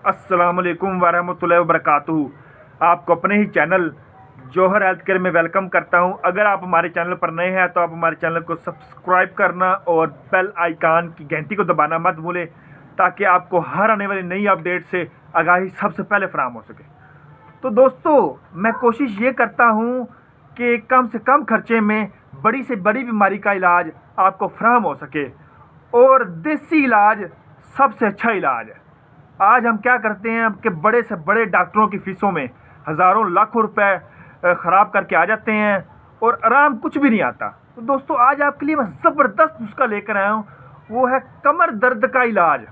अस्सलाम वालेकुम वरहमतुल्लाहि वबरकातुहू। आपको अपने ही चैनल जौहर हेल्थ केयर में वेलकम करता हूं। अगर आप हमारे चैनल पर नए हैं तो आप हमारे चैनल को सब्सक्राइब करना और बेल आइकन की घंटी को दबाना मत भूलें, ताकि आपको हर आने वाली नई अपडेट से आगाही सबसे पहले फराहम हो सके। तो दोस्तों, मैं कोशिश ये करता हूं कि कम से कम खर्चे में बड़ी से बड़ी बीमारी का इलाज आपको फराहम हो सके, और देसी इलाज सबसे अच्छा इलाज है। आज हम क्या करते हैं कि बड़े से बड़े डॉक्टरों की फीसों में हज़ारों लाखों रुपए ख़राब करके आ जाते हैं और आराम कुछ भी नहीं आता। तो दोस्तों, आज आपके लिए मैं ज़बरदस्त नुस्खा लेकर आया हूँ, वो है कमर दर्द का इलाज।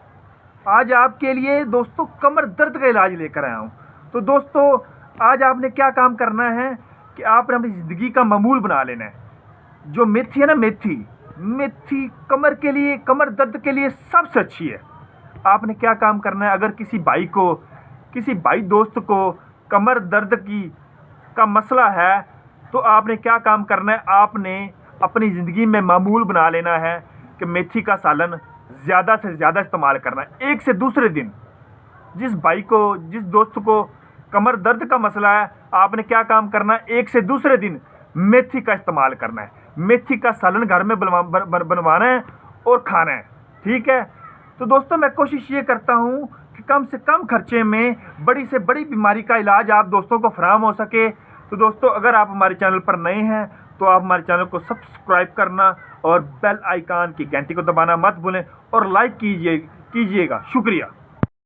आज आपके लिए दोस्तों कमर दर्द का इलाज लेकर आया हूँ। तो दोस्तों, आज आपने क्या काम करना है कि आपने अपनी ज़िंदगी का मामूल बना लेना है। जो मेथी है ना, मेथी कमर के लिए, कमर दर्द के लिए सबसे अच्छी है। आपने क्या काम करना है, अगर किसी भाई दोस्त को कमर दर्द का मसला है, तो आपने क्या काम करना है, आपने अपनी ज़िंदगी में मामूल बना लेना है कि मेथी का सालन ज़्यादा से ज़्यादा इस्तेमाल करना है। एक से दूसरे दिन जिस दोस्त को कमर दर्द का मसला है, आपने क्या काम करना है, एक से दूसरे दिन मेथी का इस्तेमाल करना है। मेथी का सालन घर में बनवाना है और खाना है, ठीक है। तो दोस्तों, मैं कोशिश ये करता हूँ कि कम से कम खर्चे में बड़ी से बड़ी बीमारी का इलाज आप दोस्तों को फराहम हो सके। तो दोस्तों, अगर आप हमारे चैनल पर नए हैं तो आप हमारे चैनल को सब्सक्राइब करना और बेल आइकन की घंटी को दबाना मत भूलें और लाइक कीजिएगा। शुक्रिया।